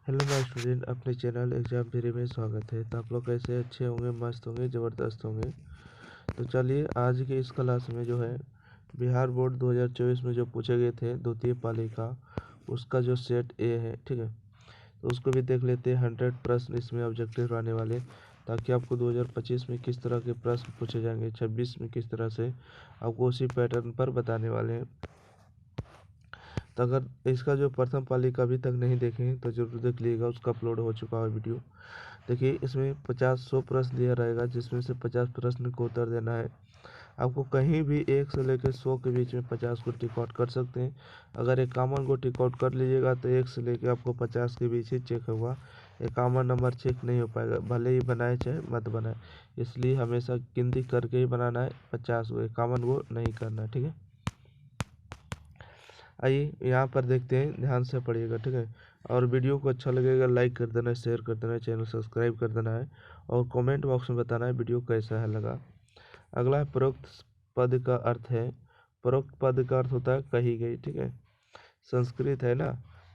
Hello my student, अपने channel exam theory में स्वागत है। तो आप लोग कैसे अच्छे होंगे, मस्त होंगे, ज़बरदस्त होंगे। तो चलिए आज के इस क्लास में जो है बिहार बोर्ड 2024 में जो पूछे गए थे द्वितीय पाली का, उसका जो सेट ए है, ठीक है, तो उसको भी देख लेते हैं। 100 प्रश्न इसमें ऑब्जेक्टिव आने वाले, ताकि आपको 2025 में किस तरह के प्रश्न पूछे जाएंगे, 26 में किस तरह से, आपको उसी पैटर्न पर बताने वाले हैं। तो अगर इसका जो प्रथम पाली का अभी तक नहीं देखें तो जरूर देख लीजिएगा, उसका अपलोड हो चुका है वीडियो। देखिए इसमें 50-100 प्रश्न दिया रहेगा, जिसमें से 50 प्रश्न को उत्तर देना है। आपको कहीं भी 1 से लेकर 100 के बीच में 50 को टिक आउट कर सकते हैं। अगर 51 को टिक आउट कर लीजिएगा तो 1 से लेकर आपको 50 के बीच ही चेक होगा। 51 नंबर चेक नहीं हो पाएगा, भले ही बनाए चाहे मत बनाए। इसलिए हमेशा गिनती करके ही बनाना है, 50 को 51 को नहीं करना है, ठीक है। आइए यहाँ पर देखते हैं, ध्यान से पढ़िएगा, ठीक है। और वीडियो को अच्छा लगेगा लाइक कर देना है, शेयर कर देना है, चैनल सब्सक्राइब कर देना है, और कमेंट बॉक्स में बताना है वीडियो कैसा है लगा। अगला है परोक्त पद का अर्थ है। परोक्त पद का अर्थ होता है कही गई, ठीक है, संस्कृत है ना।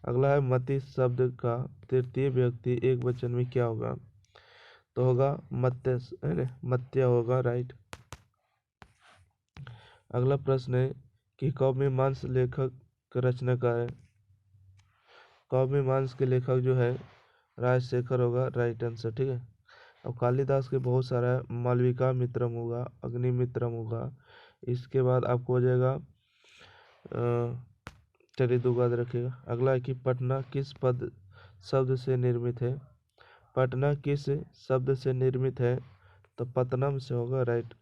अगला है मति शब्द का तृतीय व्यक्ति एक वचन में क्या होगा, तो होगा मत्य, है ना, मत्य होगा, राइट। अगला प्रश्न है कि काव्यमीमांस लेखक का रचनाकार है। काव्यमीमांस के लेखक जो है राजशेखर होगा, राइट आंसर, ठीक है। अब कालिदास के बहुत सारा है, मालविका मित्रम होगा, अग्निमित्रम होगा। इसके बाद आपको हो जाएगा, चलिए दो याद रखिएगा। अगला है कि पटना किस पद शब्द से निर्मित है। पटना किस शब्द से निर्मित है, तो पतनम से होगा, राइट।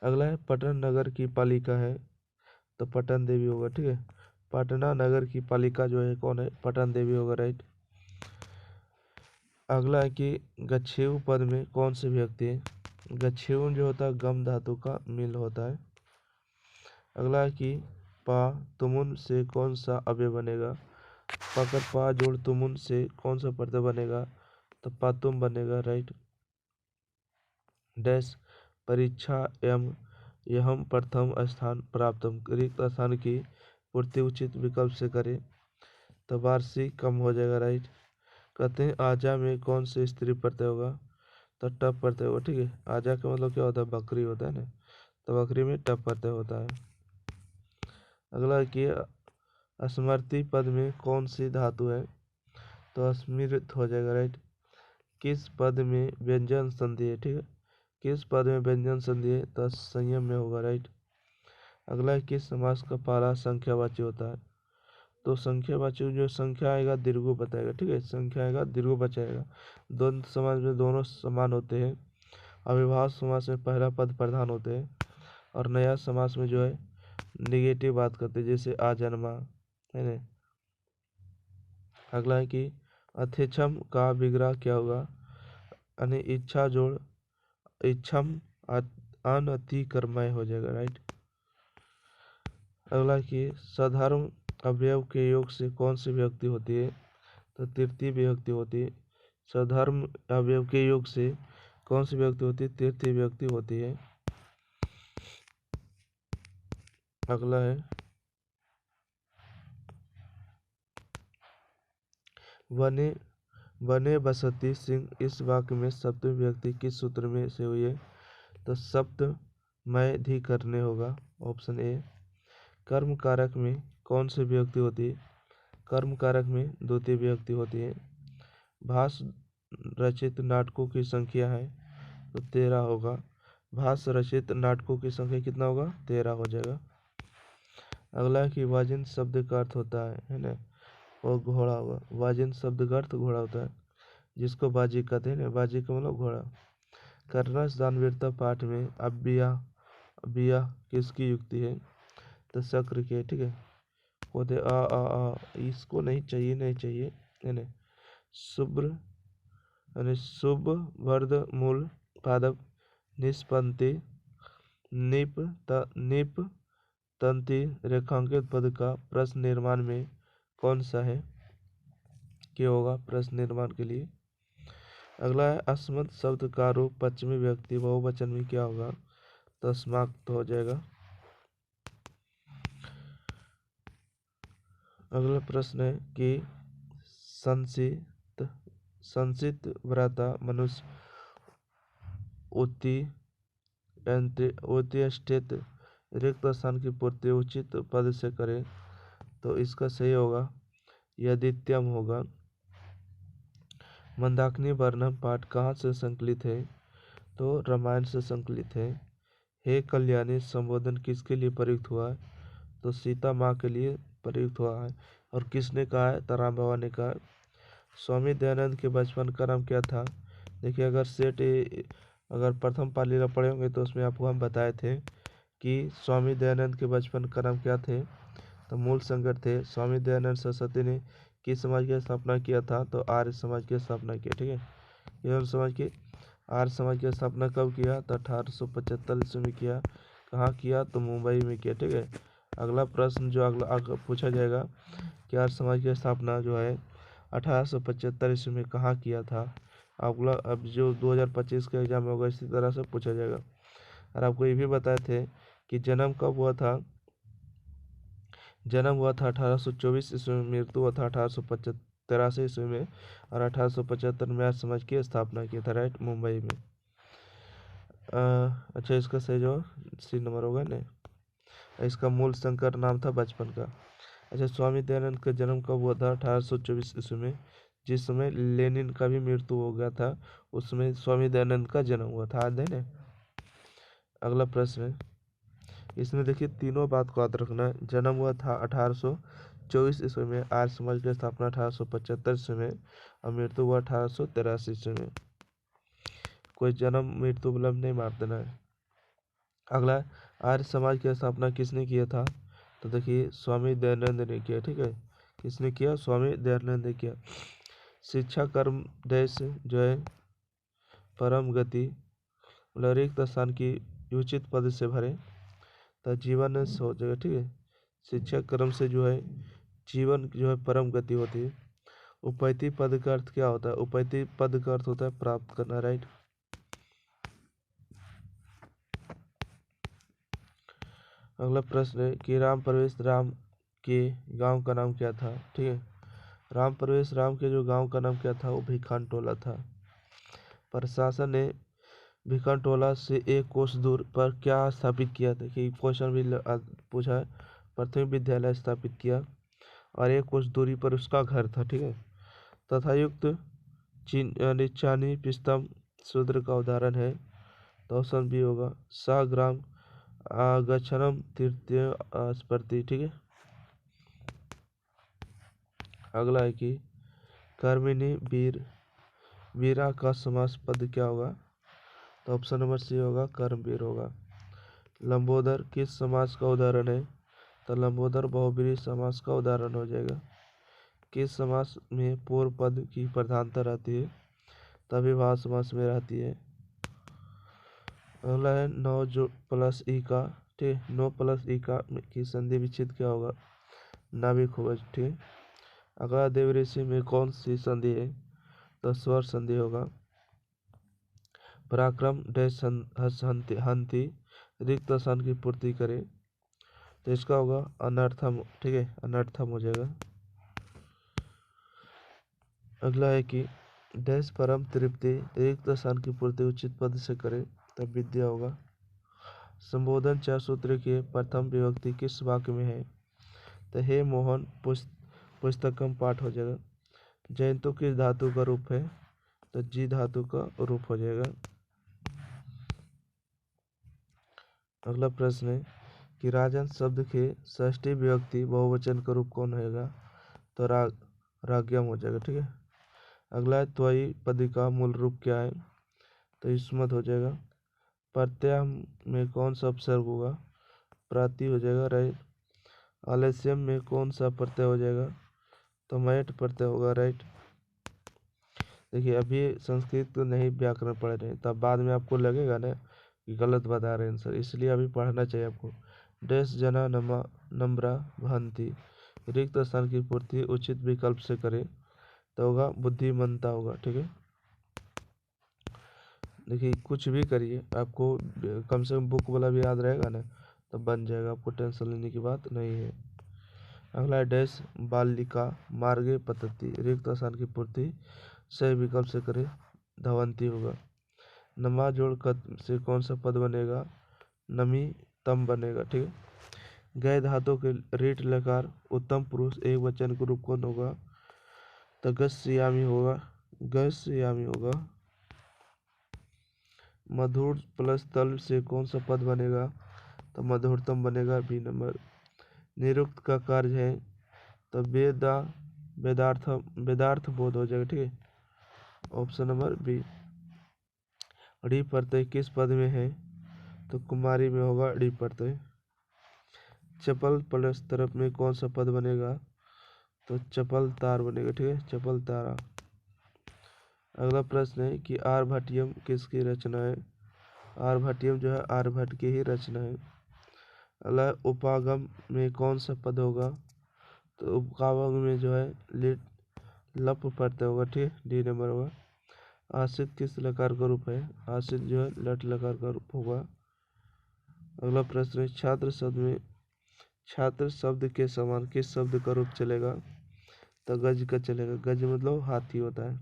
अगला है पटन नगर की पालिका है, तो पटन देवी होगा, ठीक है। पटना नगर की पालिका जो है कौन है, पटन देवी होगा, राइट। अगला है कि गच्छेऊ पद में कौन से व्यक्ति है। गच्छेऊ जो होता है गम धातु का मिल होता है। अगला है कि पा तुमुन से कौन सा अव्यय बनेगा। पकड़ पा जोड़ तुमुन से कौन सा प्रत्यय बनेगा, तो पातुम बनेगा, राइट। डैश परीक्षा एवं यह प्रथम स्थान प्राप्त रिक्त स्थान की पूर्ति उचित विकल्प से करे, तो वार्षिक कम हो जाएगा, राइट। कहते हैं आजा में कौन से स्त्री प्रत्यय होगा, तो टप प्रत्यय होगा, ठीक है। आजा का मतलब क्या होता है, बकरी होता है ना, तो बकरी में टप प्रत्यय होता है। अगला कि स्मृति पद में कौन सी धातु है, तो स्मृत हो जाएगा, राइट। किस पद में व्यंजन संधि है, ठीक है, किस पद में व्यंजन संधि है, तो संयम में होगा, राइट। अगला है किस समास का पहला संख्यावाची होता है, तो संख्यावाची जो संख्या आएगा दीर्घो बताएगा, ठीक है, संख्या आएगा दीर्घो बचाएगा। द्वंद्व समास में दोनों समान होते हैं। अविभाज्य समास में पहला पद प्रधान होते हैं, और नया समास में जो है निगेटिव बात करते हैं, जैसे आ जन्मा, है ना। अगला है कि अथेक्षम का विग्रह क्या होगा, यानी इच्छा जोड़ इच्छम अनतिकर्मय हो जाएगा, राइट। अगला कि साधारण अवयव के योग से कौन सी विभक्ति होती है, तो तृतीय विभक्ति होती है। साधारण अवयव के योग से कौन सी विभक्ति होती है, तृतीय विभक्ति होती है। अगला है वने वने बसती सिंह, इस वाक्य में सप्तमी विभक्ति किस सूत्र में से हुई है, तो सप्तमय धी करने होगा, ऑप्शन ए। कर्म कारक में कौन सी विभक्ति होती है, कर्म कारक में द्वितीय विभक्ति होती है। भाष्य रचित नाटकों की संख्या है, तो 13 होगा। भाष्य रचित नाटकों की संख्या कितना होगा, 13 हो जाएगा। अगला है कि वाजिन शब्द का अर्थ होता है ना, और घोड़ा होगा। वाजिन शब्द का अर्थ घोड़ा होता है, जिसको बाजी कहते हैं ना, बाजी का मतलब घोड़ा। कर्णस दानवीरता पाठ में अव्यया अव्यया किसकी युक्ति है, तो शक्र की है, ठीक है। बोलते आ इसको नहीं चाहिए, नहीं चाहिए, है ना। शुभ्र यानी शुभ वर्द मूल पादप निष्पंति निप तंति रेखांकित पद का प्रश्न निर्माण में कौन सा है, क्या होगा प्रश्न निर्माण के लिए। अगला है अस्मत् शब्द का रूप पश्चिमी व्यक्ति बहुवचन में क्या होगा, तो समाप्त हो जाएगा। अगला प्रश्न है कि संचित व्रता मनुष्य स्थित रिक्त स्थान की पूर्ति उचित पद से करे, तो इसका सही होगा यदित्यम होगा। मंदाकिनी वर्णम पाठ कहाँ से संकलित है, तो रामायण से संकलित है। हे कल्याणी संबोधन किसके लिए प्रयुक्त हुआ है, तो सीता माँ के लिए प्रयुक्त हुआ है। और किसने कहा है, तो राम बाबा ने कहा। स्वामी दयानंद के बचपन का नाम क्या था। देखिए, अगर प्रथम पालीला पढ़े होंगे तो उसमें आपको हम बताए थे कि स्वामी दयानंद के बचपन का नाम क्या थे, तो मूल संकर थे। स्वामी दयानंद सरस्वती ने किस समाज की स्थापना किया था, तो आर्य समाज की स्थापना किया। ठीक है, एवं समाज की आर्य समाज की स्थापना कब किया, तो 1875 ईस्वी में किया। कहाँ किया, तो मुंबई में किया। ठीक है, अगला प्रश्न जो अगला पूछा जाएगा कि आर्य समाज की स्थापना जो है 1875 ईस्वी में कहाँ किया था। अगला अब जो 2025 का एग्जाम होगा इसी तरह से पूछा जाएगा। और आपको ये भी बताए थे कि जन्म कब हुआ था। जन्म हुआ था 1824 ईस्वी में, मृत्यु हुआ था 1883 ईस्वी में, और 1875 में आर्य समाज की स्थापना की था, राइट, मुंबई में। अच्छा, इसका सही जो सी नंबर होगा ना। इसका मूल संकर नाम था बचपन का। अच्छा, स्वामी दयानंद का जन्म कब हुआ था, 1824 ईस्वी में, जिस समय लेनिन का भी मृत्यु हो गया था, उस समय स्वामी दयानंद का जन्म हुआ था, याद है ना। अगला प्रश्न है, इसमें देखिए तीनों बात को याद रखना है। जन्म हुआ था 1824 ईस्वी में, आर्य समाज की स्थापना 1875 ईस्वी में, और मृत्यु हुआ 1883 ईस्वी में। कोई जन्म मृत्यु विलंब नहीं मार देना है। अगला, आर्य समाज की स्थापना किसने किया था, तो देखिए स्वामी दयानंद ने किया। ठीक है, किसने किया, स्वामी दयानंद ने किया। शिक्षा कर्म देश जो है परम गति, रिक्त स्थान की उचित पद से भरे, तो जीवन हो जाएगा। ठीक है, शिक्षा कर्म से जो है जीवन जो है परम गति होती है। उपैति पद का अर्थ क्या होता है, उपैति पद का अर्थ होता है प्राप्त करना, राइट। अगला प्रश्न है कि राम के गांव का नाम क्या था। ठीक है, राम के जो गांव का नाम क्या था, वो भिखान टोला था। प्रशासन ने भिखान टोला से 1 कोस दूर पर क्या स्थापित किया था, कि क्वेश्चन भी पूछा है। प्राथमिक विद्यालय स्थापित किया, और 1 कोस दूरी पर उसका घर था। ठीक है, तथायुक्त चानी पिस्तम शूद्र का उदाहरण है, तो ऑप्शन बी होगा। साग्राम गच्छनम तृतीय स्पर्ति। ठीक है, अगला है कि कर्मिनी वीरा का समास पद क्या होगा, तो ऑप्शन नंबर सी होगा, कर्मवीर होगा। लंबोदर किस समास का उदाहरण है, तो लंबोदर बहुब्रीहि समास का उदाहरण हो जाएगा। किस समास में पूर्व पद की प्रधानता रहती है, तभी भाव समास में रहती है। अगला है नौ जो प्लस ई का, ठीक, 9 + ई का की संधि विच्छेद क्या होगा, नाभिक होगा। ठीक, अगला देव ऋषि में कौन सी संधि है, तो स्वर संधि होगा। पराक्रम डैश हंति रिक्त स्थान की पूर्ति करे, तो इसका होगा अनर्थम। ठीक है, अनर्थम हो जाएगा। अगला है कि डैश परम तृप्ति रिक्त स्थान की पूर्ति उचित पद से करे, तब विद्या होगा। संबोधन 4 सूत्र के प्रथम विभक्ति किस वाक्य में है, तो हे मोहन पुस्तकम पाठ हो जाएगा। जयंतु किस धातु का रूप है, तो जी धातु का रूप हो जाएगा। अगला प्रश्न है कि राजन शब्द के षष्ठी विभक्ति बहुवचन का रूप कौन होगा, तो राज्ञम हो जाएगा। ठीक है, अगला है त्वयि पद का मूल रूप क्या है, तो युष्मत हो जाएगा। प्रत्यय में कौन सा उपसर्ग होगा, प्राति हो जाएगा, राइट। आलस्यम में कौन सा प्रत्यय हो जाएगा, तो मैट प्रत्यय होगा, राइट। देखिए, अभी संस्कृत तो नहीं व्याकरण पढ़ रहे हैं, तब बाद में आपको लगेगा ना कि गलत बता रहे हैं आंसर, इसलिए अभी पढ़ना चाहिए आपको। डैश जना नम्रा भंति रिक्त स्थान की पूर्ति उचित विकल्प से करे, तो होगा बुद्धिमंता होगा। ठीक है, देखिए कुछ भी करिए, आपको कम से कम बुक वाला भी याद रहेगा ना, तब बन जाएगा, आपको टेंशन लेने की बात नहीं है। अगला है डैश बालिका मार्गे पतती, रिक्त स्थान की पूर्ति सही विकल्प से करे, धवंती होगा। नमा जोड़ कत से कौन सा पद बनेगा, नमी तम बनेगा, ठीक है। गए धातु के रीट लकार उत्तम पुरुष एक वचन के रूप कौन होगा, तो गस्यामी होगा, गस्यामी होगा। मधुर प्लस तल से कौन सा पद बनेगा, तो मधुरतम बनेगा, बी नंबर। निरुक्त का कार्य है तो वेदार्थ बोध हो जाएगा, ठीक है, ऑप्शन नंबर बी। डी प्रत्यय किस पद में है, तो कुमारी में होगा डी प्रत्यय। चपल प्लस तरफ में कौन सा पद बनेगा, तो चपल तार बनेगा, ठीक है, चपल तारा। अगला प्रश्न है कि आर्यभट्टियम किसकी रचना है, आर्यभट्टियम जो है आर्यभट्ट की ही रचना है। अगला उपागम में कौन सा पद होगा, तो उपकावम में जो है लप प्रत्यय होगा, ठीक है, डी नंबर होगा। आश्रित किस लकार का रूप है, आश्रित जो है लट लकार का रूप होगा। अगला प्रश्न है छात्र शब्द में छात्र शब्द के समान किस शब्द का रूप चलेगा, तो गज का चलेगा, गज मतलब हाथी होता है।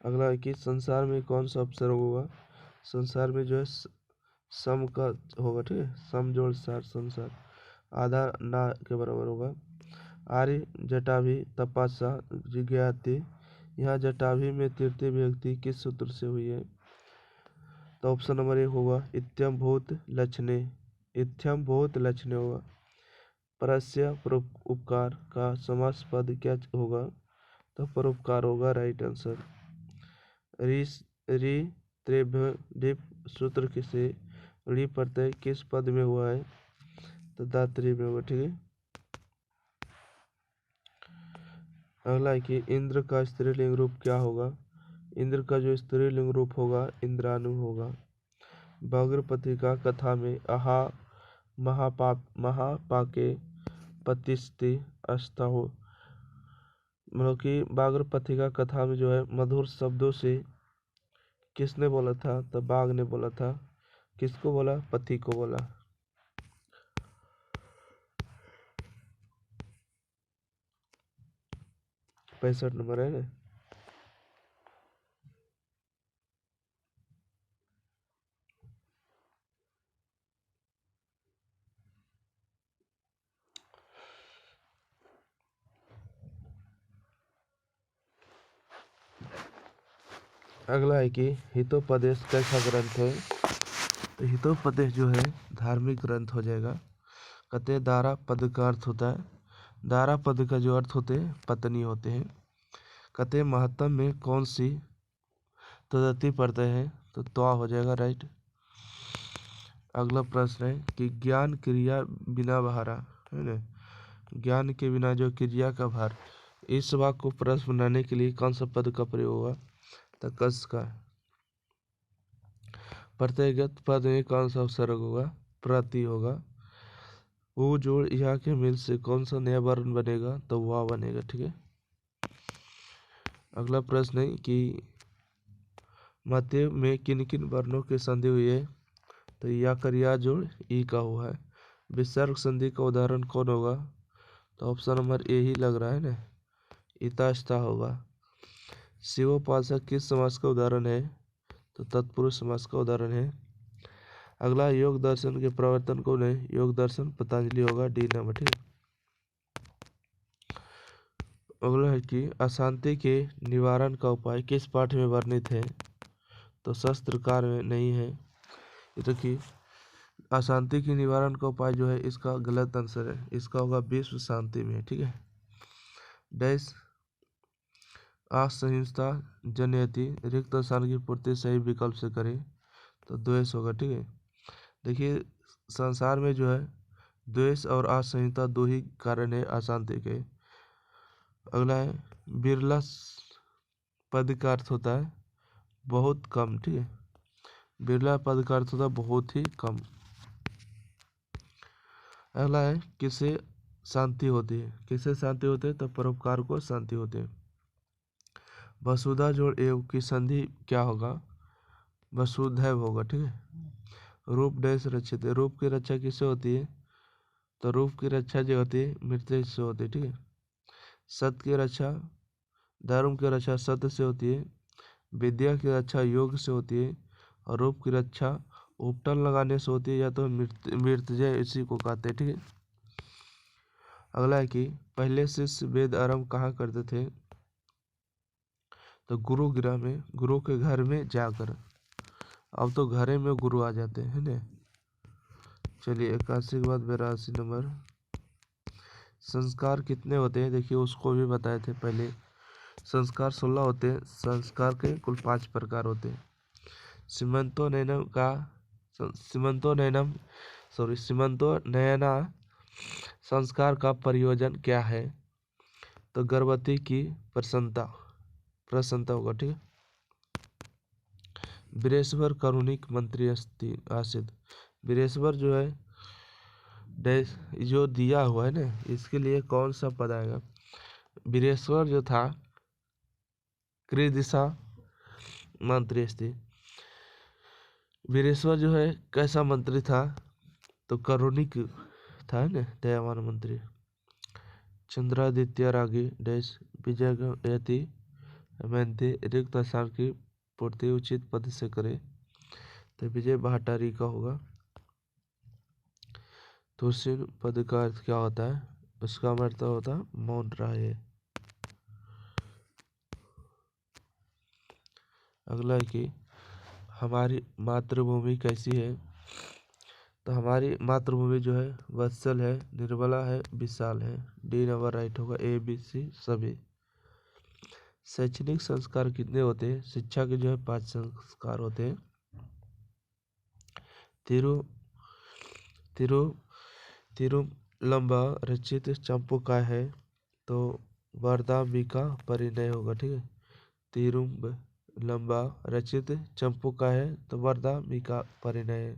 अगला है कि संसार में कौन सा अक्षर होगा, संसार में जो है सम का होगा, ठीक है, सम जोड़ सार संसार, आधा ना के बराबर होगा। आर्य जटाभि तपस्या जिज्ञाति, यहाँ जटाभि में तृतीय विभक्ति किस सूत्र से हुई है, तो ऑप्शन नंबर 1 होगा इत्यम भूत लक्षणे, इत्यम भूत लक्षणे होगा। परस्य परोपकार का समास पद क्या होगा, तो परोपकार होगा, राइट आंसर। री त्रेभ्य डिप सूत्र से री प्रत्यय किस पद में हुआ है, तो दात्री में हुआ, ठीक है। अगला है कि इंद्र का स्त्रीलिंग रूप क्या होगा, इंद्र का जो स्त्रीलिंग रूप होगा इंद्रानु होगा। व्याघ्रपति का कथा में आहा महापाके पतिस्ति अस्थाहो, मतलब कि व्याघ्रपति का कथा में जो है मधुर शब्दों से किसने बोला था, तो बाघ ने बोला था, किसको बोला, पति को बोला। 65 नंबर है ना। अगला है कि हितोपदेश कैसा ग्रंथ है, तो हितोपदेश जो है धार्मिक ग्रंथ हो जाएगा। कहते हैं दारा पद का अर्थ होता है, दारा पद का जो अर्थ होते हैं पत्नी होते हैं। कहते हैं महत्तम में कौन सी तदती प्रत्यय है, तो त्वा हो जाएगा, राइट। अगला प्रश्न है कि ज्ञान क्रिया बिना बहारा, है ना, ज्ञान के बिना जो क्रिया का भार, इस वाक्य को प्रश्न बनाने के लिए कौन सा पद का प्रयोग होगा, तो कस का। प्रत्ययगत पद में कौन सा उपसर्ग होगा, प्रति होगा। वो जोड़ यहाँ के मिल से कौन सा नया वर्ण बनेगा, तो वाह बनेगा, ठीक है। अगला प्रश्न है कि मध्य में किन किन वर्णों की संधि हुई है, तो या कर या जोड़ ई का हुआ है। विसर्ग संधि का उदाहरण कौन होगा, तो ऑप्शन नंबर ए ही लग रहा है ना, इतास्ता होगा। शिवोपासक किस समास का उदाहरण है, तो तत्पुरुष समास का उदाहरण है। अगला योग दर्शन के प्रवर्तन कौन है, योग दर्शन पतंजलि होगा, डी नंबर, ठीक है। अगला है कि अशांति के निवारण का उपाय किस पाठ में वर्णित है, तो शस्त्रकार में नहीं है। देखिए अशांति के निवारण का उपाय जो है इसका गलत आंसर है, इसका होगा विश्व शांति में, ठीक है। डैश असहिष्णुता जनयति, रिक्त स्थान की पूर्ति सही विकल्प से करें, तो द्वेष होगा, ठीक है। देखिए संसार में जो है द्वेष और असहिष्णुता दो ही कारण है अशांति के। अगला है बिरला पद का अर्थ होता है बहुत कम, ठीक है, बिरला पद का अर्थ होता है बहुत ही कम। अगला है किससे शांति होती है, किससे शांति होती है, तो परोपकार को शांति होती है। वसुधा जोड़ एव की संधि क्या होगा, वसुधैव होगा, ठीक है। रूप डैश रक्षित, रूप की रक्षा किससे होती है, तो रूप की रक्षा जो होती है मृत्यु से होती है, ठीक है। सत्य की रक्षा, धर्म की रक्षा सत्य से होती है। विद्या की रक्षा योग से होती है। और रूप की रक्षा उपटन लगाने से होती है, या तो मृत्युंजय इसी को कहते हैं, ठीक है। अगला है कि पहले शिष्य वेद आरंभ कहाँ करते थे? तो गुरुगृह में, गुरु के घर में जाकर। अब तो घरे में गुरु आ जाते हैं ना। चलिए 81 के बाद 82 नंबर। संस्कार कितने होते हैं? देखिए उसको भी बताए थे पहले। संस्कार 16 होते हैं। संस्कार के कुल 5 प्रकार होते हैं। सीमंतो नयना संस्कार का प्रयोजन क्या है? तो गर्भवती की प्रसन्नता होगा, ठीक है। वीरेश्वर कारुणिक मंत्री आसित। वीरेश्वर जो है जो दिया हुआ है ना, इसके लिए कौन सा पद आएगा? वीरेश्वर जो था दिशा मंत्री थी। वीरेश्वर जो है कैसा मंत्री था? तो कारुणिक था ना, दयावान मंत्री। चंद्रादित्य रागी डैश विजयती मेहनती रिक्त स्थान की पूर्ति उचित पद से करे। तो विजय भाटारी का होगा। तुलसीन पद का अर्थ क्या होता है? उसका मतलब होता है मौन रहे। अगला है कि हमारी मातृभूमि कैसी है? तो हमारी मातृभूमि जो है वत्सल है, निर्मला है, विशाल है। डी नंबर राइट होगा, ए बी सी सभी। शैक्षणिक संस्कार कितने होते हैं? शिक्षा के जो है 5 संस्कार होते हैं। तिरुलंबा रचित चंपू का है, तो वरदाम्बिका परिणय होगा, ठीक है। तिरुलंबा रचित चंपू का है, तो वरदाम्बिका परिणय है।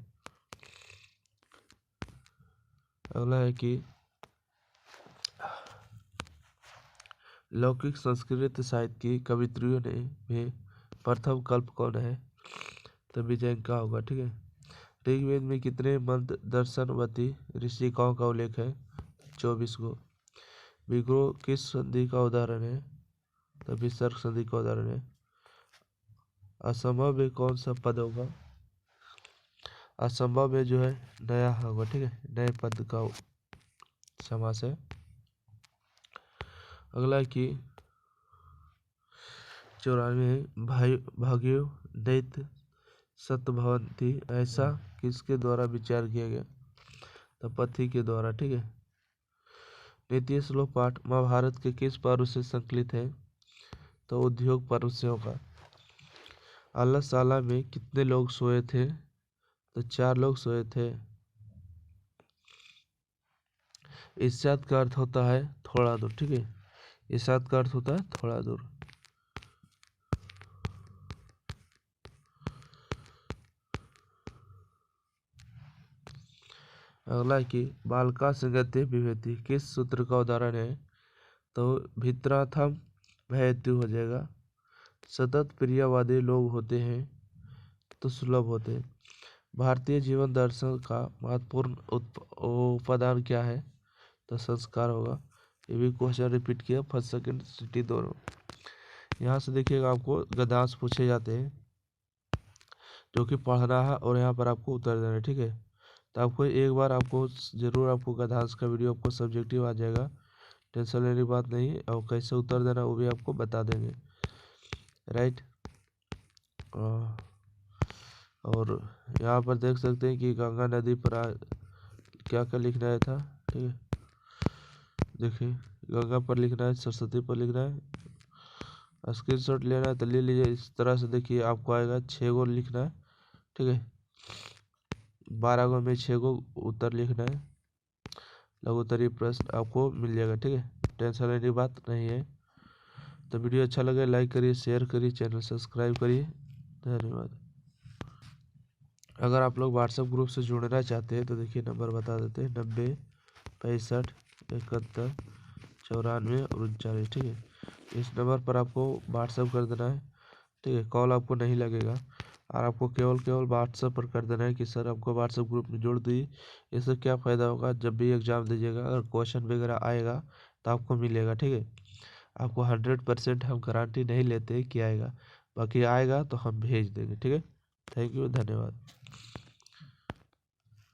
अगला है कि लौकिक संस्कृत साहित्य की कवित्रियों ने में प्रथम कल्प कौन है? तो विजयंका होगा, ठीक है। ऋग्वेद में कितने मंत्र दर्शनवती ऋषिकाओं का उल्लेख है? 24 को। विग्रह किस संधि का उदाहरण है? तो विसर्ग संधि का उदाहरण है। असंभव में कौन सा पद होगा? असंभव में जो है नया होगा, ठीक है। नए पद का समास है। अगला कि 94 भाग्यो दैत्य सत्यभवंती ऐसा किसके द्वारा विचार किया गया? तो पथी के द्वारा, ठीक है। नीति श्लोक पाठ महाभारत के किस पर्व से संकलित है? तो उद्योग पर्व से होगा। आलसाला में कितने लोग सोए थे? तो 4 लोग सोए थे। इस्सात का अर्थ होता है थोड़ा दूर, ठीक है। इस्सात का अर्थ होता है थोड़ा दूर। अगला कि बालका संगति विभूति किस सूत्र का उदाहरण है? तो भित्राथम भयतु हो जाएगा। सतत प्रियवादी लोग होते हैं तो सुलभ होते हैं। भारतीय जीवन दर्शन का महत्वपूर्ण उपादान क्या है? तो संस्कार होगा। ये भी क्वेश्चन रिपीट किया फर्स्ट सेकंड सिटी दोनों। यहाँ से देखिएगा आपको गद्यांश पूछे जाते हैं जो कि पढ़ना है और यहाँ पर आपको उत्तर देना है, ठीक है। तो आपको एक बार आपको जरूर आपको गद्यांश का वीडियो आपको सब्जेक्टिव आ जाएगा, टेंशन लेने की बात नहीं। और कैसे उत्तर देना वो भी आपको बता देंगे, राइट। और यहाँ पर देख सकते हैं कि गंगा नदी पर क्या क्या लिखना है था, ठीक है। देखिए गंगा पर लिखना है, सरस्वती पर लिखना है। स्क्रीनशॉट लेना है तो ले लीजिए। इस तरह से देखिए आपको आएगा 6 गो लिखना है, ठीक है। 12 गो में 6 गो उत्तर लिखना है। लघु उत्तरीय प्रश्न आपको मिल जाएगा, ठीक है। टेंशन लेने की बात नहीं है। तो वीडियो अच्छा लगे लाइक करिए, शेयर करिए, चैनल सब्सक्राइब करिए। धन्यवाद। अगर आप लोग व्हाट्सएप ग्रुप से जुड़ना चाहते हैं तो देखिए नंबर बता देते हैं 90 65 71 94 और 39, ठीक है। इस नंबर पर आपको व्हाट्सएप कर देना है, ठीक है। कॉल आपको नहीं लगेगा। और आपको केवल केवल व्हाट्सएप पर कर देना है कि सर आपको व्हाट्सएप ग्रुप में जोड़ दी। इससे क्या फ़ायदा होगा, जब भी एग्ज़ाम दीजिएगा अगर क्वेश्चन वगैरह आएगा तो आपको मिलेगा, ठीक है। आपको 100% हम गारंटी नहीं लेते कि आएगा, बाकी आएगा तो हम भेज देंगे, ठीक है। थैंक यू, धन्यवाद।